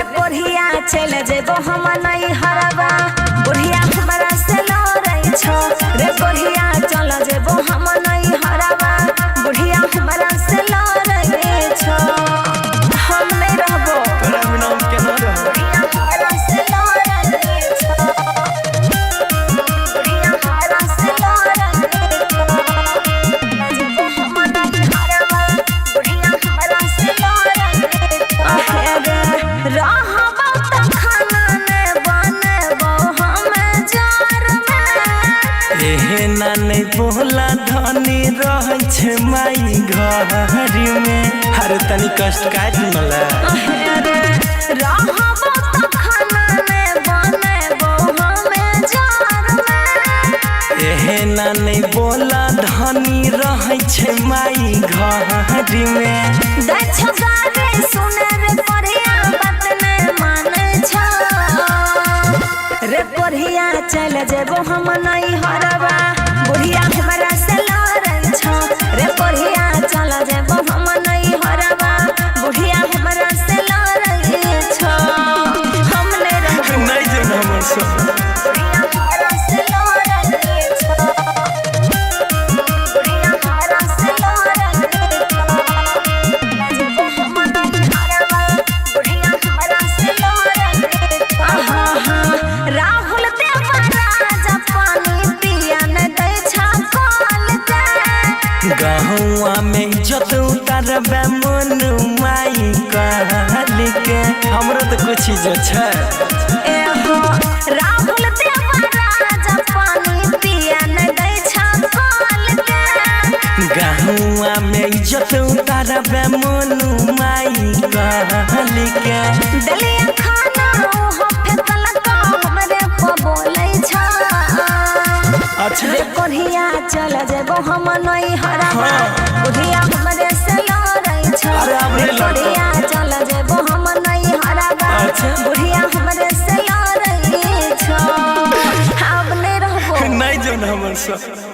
रे कोरिया चल जेबो हम नहीं हरबा बुढ़िया हमरा से लड़ै छो रे कोरिया चल जेबो हम नहीं हरबा बुढ़िया हमरा से लड़ै छो हम नहीं रहबो तोरा नाम केना रह बुढ़िया हमरा से लड़ै छो बुढ़िया हमरा से लड़ै छो जेबो हम नहीं हरबा बुढ़िया हमरा से लड़ै छो रहबो त खाना ने बनबो हम जार में एहना नहीं बोला धनी रह छे माई घर में हर तनी कष्ट काट मला रहबो त खाना ने बनबो हम जार में एहना नहीं बोला धनी रह छे माई घर में दछ गारे सुने रे परिया बात ने माने छ रे परिया चल जेबो हम नहीं हरबा बुढ़िया हमरा से लड़ै छ रे परिया चल जेबो हम नहीं हरबा बुढ़िया हमरा से लड़ै छ हम ने रहबो नहीं जे हमर सब बुढ़िया हमरा से लड़ै छ बुढ़िया हमरा से लड़ै छ जेबो हम नहीं हरबा बुढ़िया हमरा से लड़ै छ राहुल देवा राजा पानी पिया न दै छ कल के गहुआ में इज्जत उतारबे मन माई कहल के हमरो तो कुछ इज्जत छै एहो राहुल देवा राजा पानी पिया न दै छ कल के गहुआ में इज्जत उतारबे मन माई कहल के दलिया खाना ओहो फेकल का हमरे को बोलै छ अच्छा रे कोरिया चल जेबो हम नहीं हरबा बुढ़िया हमरे से लड़ै छ अरे हमरे रे लड़तो। कोरिया चल जेबो हम नहीं हरबा अच्छा। बुढ़िया हमरे से लड़ै छ अब नहीं रहबो नहीं जो हमर सब